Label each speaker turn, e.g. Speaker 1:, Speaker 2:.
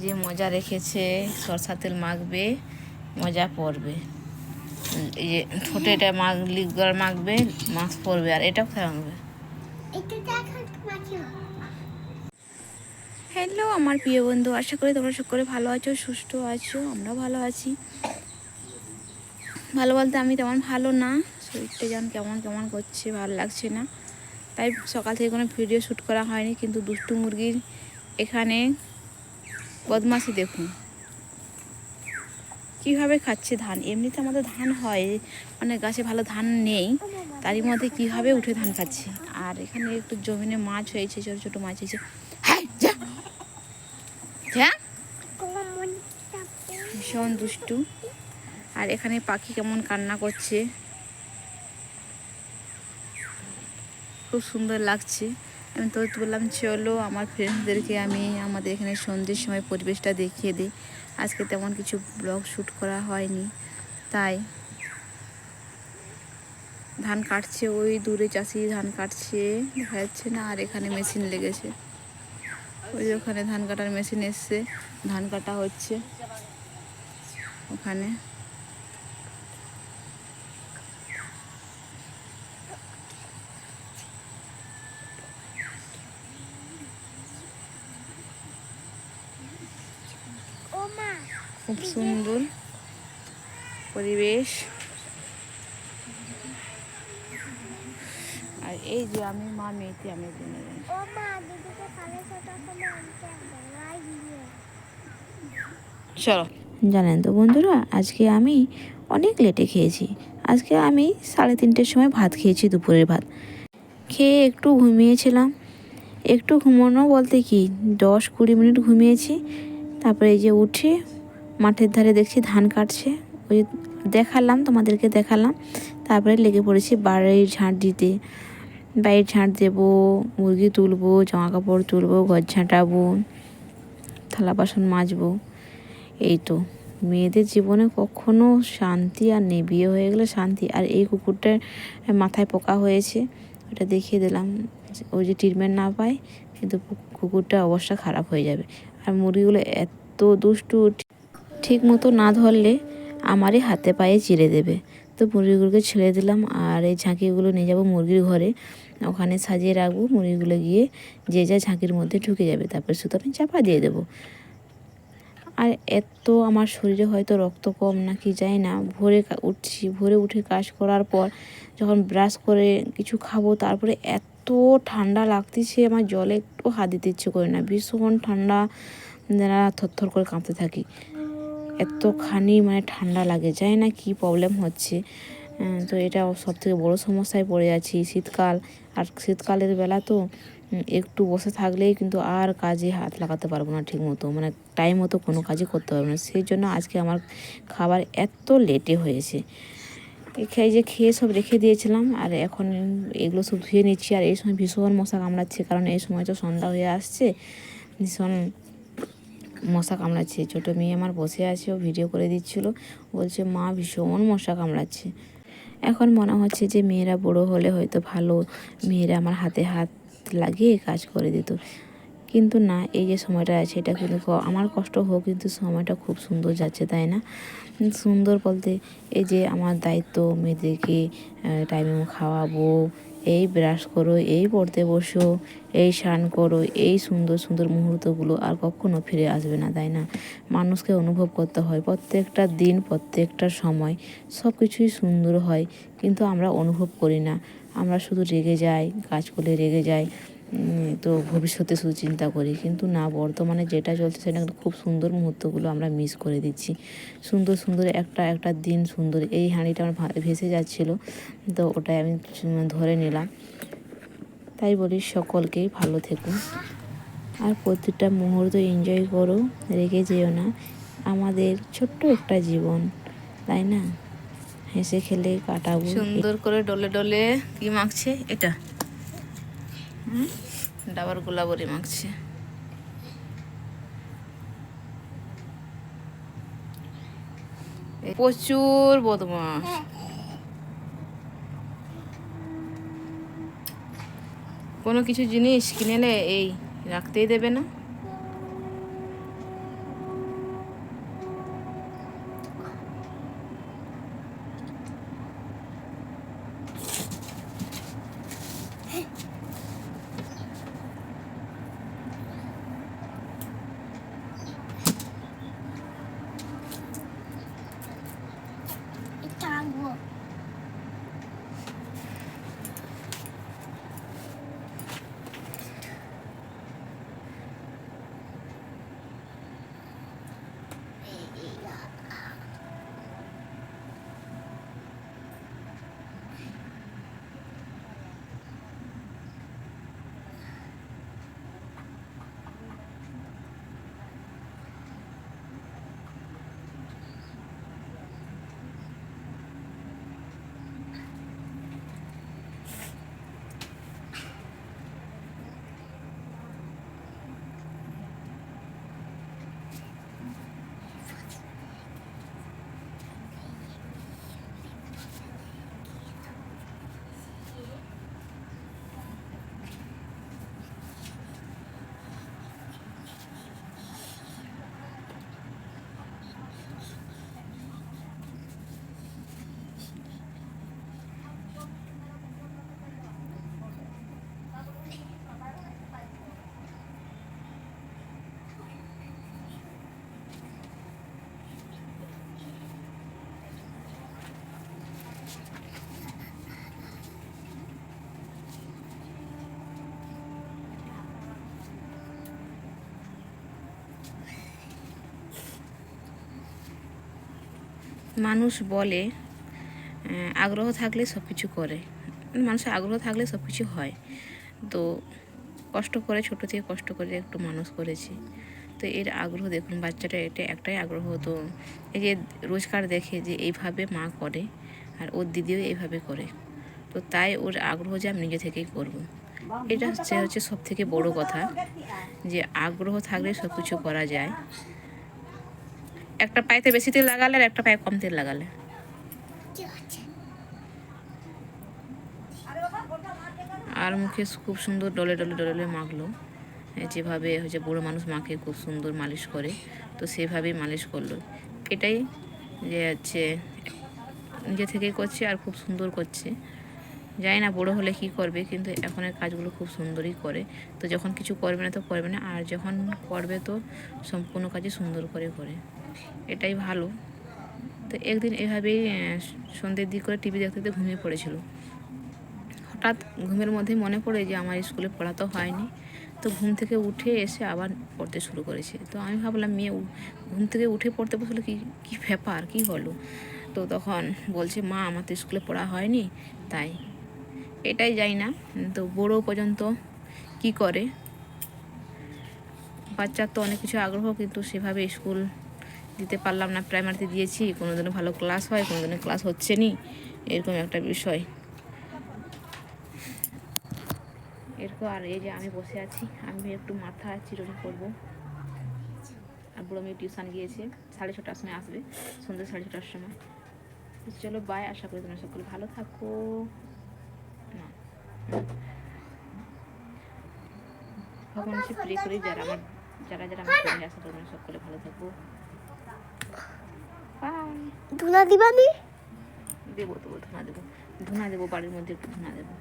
Speaker 1: যে মজা রেখেছে, সরষা তেল মাখবে, মজা পড়বে। এই যে ঠোঁটে এটা লিগার মাখবে, মাস্ক পরবে। আর এটা কোথায় মাখবে? হ্যালো আমার প্রিয় বন্ধু, আশা করি তোমরা সকলে ভালো আছো, সুস্থ আছো। আমরাও ভালো আছি। ভালো বলতে আমি তেমন ভালো না, শরীরটা যেমন কেমন কেমন করছে, ভালো লাগছে না। তাই সকাল থেকে কোনো ভিডিও শ্যুট করা হয়নি। কিন্তু দুষ্টু মুরগির এখানে বদমাশি দেখুন কীভাবে খাচ্ছে ধান। এমনিতে আমাদের ধান হয়, মানে গাছে ভালো ধান নেই, তারই মধ্যে কীভাবে উঠে ধান খাচ্ছে। আর এখানে একটু জমিনে মাছ হয়েছে, ছোটো ছোটো মাছ হয়েছে। ভীষণ দুষ্টু। আর এখানে পাখি কেমন কান্না করছে, খুব সুন্দর লাগছে। আমি তো বললাম চলো আমার ফ্রেন্ডসদেরকে আমি আমাদের এখানে সন্ধ্যের সময় পরিবেশটা দেখিয়ে দিই। আজকে তেমন কিছু ব্লগ শ্যুট করা হয়নি, তাই ধান কাটছে, ওই দূরে চাষি ধান কাটছে, দেখা যাচ্ছে না। আর এখানে মেশিন লেগেছে, ওই ওখানে ধান কাটার মেশিন এসছে, ধান কাটা হচ্ছে ওখানে। খুব সুন্দর পরিবেশ। আর এই যে আমি মা মেয়েতে আমি চলো। জানেন তো বন্ধুরা, আজকে আমি অনেক লেটে খেয়েছি। আজকে আমি 3:30টার সময় ভাত খেয়েছি, দুপুরের ভাত খেয়ে একটু ঘুমিয়েছিলাম। একটু ঘুমানো বলতে কি 10-20 মিনিট ঘুমিয়েছি। তারপরে এই যে উঠে মাঠের ধারে দেখছি ধান কাটছে, ওই দেখালাম, তোমাদেরকে দেখালাম। তারপরে লেগে পড়েছি বাড়ির ঝাঁট দিতে। বাড়ির ঝাঁট দেবো, মুরগি তুলবো, জামা কাপড় তুলবো, ঘর ঝাঁটাবো, থালা বাসন মাজবো। এই তো মেয়েদের জীবনে কখনো শান্তি আর নেই, বিয়ে হয়ে গেলে শান্তি। আর এই কুকুরটার মাথায় পোকা হয়েছে, ওটা দেখিয়ে দিলাম। ওই যে ট্রিটমেন্ট না পায়, কিন্তু কুকুরটার অবস্থা খারাপ হয়ে যাবে। আর মুরগিগুলো এত দুষ্টু, ঠিক মতো না ধরলে আমারই হাতে পায়ে চিড়ে দেবে। তো মুরগিগুলোকে ছেড়ে দিলাম। আর এই ঝাঁকিগুলো নিয়ে যাব মুরগির ঘরে, ওখানে সাজিয়ে রাখবো। মুরগিগুলো গিয়ে যে যা ঝাঁকির মধ্যে ঢুকে যাবে, তারপরে শুধু আমি চাপা দিয়ে দেবো। আর এত আমার শরীরে হয়তো রক্ত কম নাকি জানি না, ভোরে উঠছি, ভোরে উঠে কাজ করার পর যখন ব্রাশ করে কিছু খাবো, তারপরে এত ঠান্ডা লাগতেছে, আমার জলে একটু হাত দিতে ইচ্ছে করে না। ভীষণ ঠান্ডা, যারা থরথর করে কাঁপতে থাকি, এতখানি মানে ঠান্ডা লাগে, জানি না কি প্রবলেম হচ্ছে। তো এটা সবথেকে বড় সমস্যায় পড়ে যাচ্ছি। শীতকাল, আর শীতকালের বেলা তো একটু বসে থাকলেই কিন্তু আর কাজে হাত লাগাতে পারবো না ঠিক মতো, মানে টাইম মতো কোনো কাজই করতে পারবো না। সেই জন্য আজকে আমার খাবার এত লেটে হয়েছে। খেয়ে সব রেখে দিয়েছিলাম। আর এখন এগুলো সব ধুয়ে নিচ্ছি। আর এই সময় ভীষণ মশা কামড়াচ্ছে, কারণ এই সময় তো সন্ধ্যা হয়ে আসছে, ভীষণ মশা কামড়াচ্ছে। ছোটো মেয়ে আমার বসে আছে, ও ভিডিও করে দিচ্ছিলো, বলছে মা ভীষণ মশা কামড়াচ্ছে। এখন মনে হচ্ছে যে মেয়েরা বড় হলে হয়তো ভালো, মেয়েরা আমার হাতে হাত লাগিয়ে কাজ করে দিত। কিন্তু না, এই যে সময়টা আছে এটা কিন্তু আমার কষ্ট হোক, কিন্তু সময়টা খুব সুন্দর যাচ্ছে, তাই না? সুন্দর বলতে এই যে আমার দায়িত্ব, মেয়েদেরকে টাইমে খাওয়াবো, এই ব্রাশ করো, এই পড়তে বসো, এই স্নান করো, এই সুন্দর সুন্দর মুহূর্তগুলো আর কখনো ফিরে আসবে না, তাই না? মানুষকে অনুভব করতে হয় প্রত্যেকটা দিন, প্রত্যেকটা সময় সব কিছুই সুন্দর হয়, কিন্তু আমরা অনুভব করি না। আমরা শুধু রেগে যাই, কাজ করলে রেগে যাই, তো ভবিষ্যতে শুধু চিন্তা করি। কিন্তু না, বর্তমানে যেটা চলছে সেটা খুব সুন্দর মুহূর্তগুলো আমরা মিস করে দিচ্ছি। সুন্দর সুন্দর একটা দিন সুন্দর। এই হাঁড়িটা আমার ভেসে যাচ্ছিলো, তো ওটাই আমি ধরে নিলাম। তাই বলি সকলকেই ভালো থেকো, আর প্রতিটা মুহূর্ত এনজয় করো, রেগে যেও না। আমাদের ছোট্ট একটা জীবন, তাই না? হেসে খেলে কাটাবো। সুন্দর করে ডলে ডলে কি মাখছে এটা, ডাবার গোলাবরি মাখছে। প্রচুর বদমাস, কোনো কিছু জিনিস কিনেলে এই রাখতেই দেবে না। মানুষ বলে আগ্রহ থাকলে সব কিছু করে, মানুষের আগ্রহ থাকলে সব কিছু হয়। তো কষ্ট করে, ছোটো থেকে কষ্ট করে একটু মানুষ করেছি। তো এর আগ্রহ দেখুন, বাচ্চাটা এটা একটাই আগ্রহ। তো এই যে রোজকার দেখে যে এইভাবে মা করে আর ওর দিদিও এইভাবে করে, তো তাই ওর আগ্রহ যে আমি নিজে থেকেই করবো। এটা হচ্ছে সব থেকে বড়ো কথা, যে আগ্রহ থাকলে সব কিছু করা যায়। একটা পায়েতে বেশি তেল লাগালে আর একটা পায়ে কম তেল লাগালে। আর মুখে খুব সুন্দর ডলে ডলে ডলে ডলে মাখলো, যেভাবে হচ্ছে বুড়ো মানুষ মাকে খুব সুন্দর মালিশ করে, তো সেভাবেই মালিশ করলো। এটাই যে হচ্ছে নিজে থেকেই করছে আর খুব সুন্দর করছে। জানি না বড়ো হলে কি করবে, কিন্তু এখনের কাজগুলো খুব সুন্দরই করে। তো যখন কিছু করবে না তো করবে না, আর যখন করবে তো সম্পূর্ণ কাজই সুন্দর করে করে, এটাই ভালো। তো একদিন এভাবেই সন্ধ্যের দিক করে টিভি দেখতে দেখতে ঘুমিয়ে পড়েছিল। হঠাৎ ঘুমের মধ্যে মনে পড়ে যে আমার স্কুলে পড়া তো হয়নি। তো ঘুম থেকে উঠে এসে আবার পড়তে শুরু করেছে। তো আমি ভাবলাম মেয়ে ঘুম থেকে উঠে পড়তে বসলো, কী ব্যাপার, কী হলো? তো তখন বলছে, মা আমার তো স্কুলে পড়া হয়নি তাই। এটাই যাই না, তো বড়ো পর্যন্ত কি করে, বাচ্চার তো অনেক কিছু আগ্রহ, কিন্তু সেভাবে স্কুল দিতে পারলাম না। প্রাইমারিতে দিয়েছি, কোনো দিনও ভালো ক্লাস হয়, কোনো দিনও ক্লাস হচ্ছে নি, এরকম একটা বিষয়। এরকম। আর এই যে আমি বসে আছি, আমি একটু মাথা চিরুনি করবো। আর বুড়ো মেয়ে টিউশন গিয়েছে, 6:30টার সময় আসবে, সন্ধ্যে 6:30টার সময়। চলো বাই, আশা করি তোমরা সকলে ভালো থাকো। না, ভগবান সে প্রে করি যারা আমার পড়ে আসে, তোমরা সকলে ভালো থাকো। বাই।
Speaker 2: ধুনা দিবানি?
Speaker 1: দেবো, ধুনা দেবো, বাড়ির মধ্যে একটু ধুনা দেবো।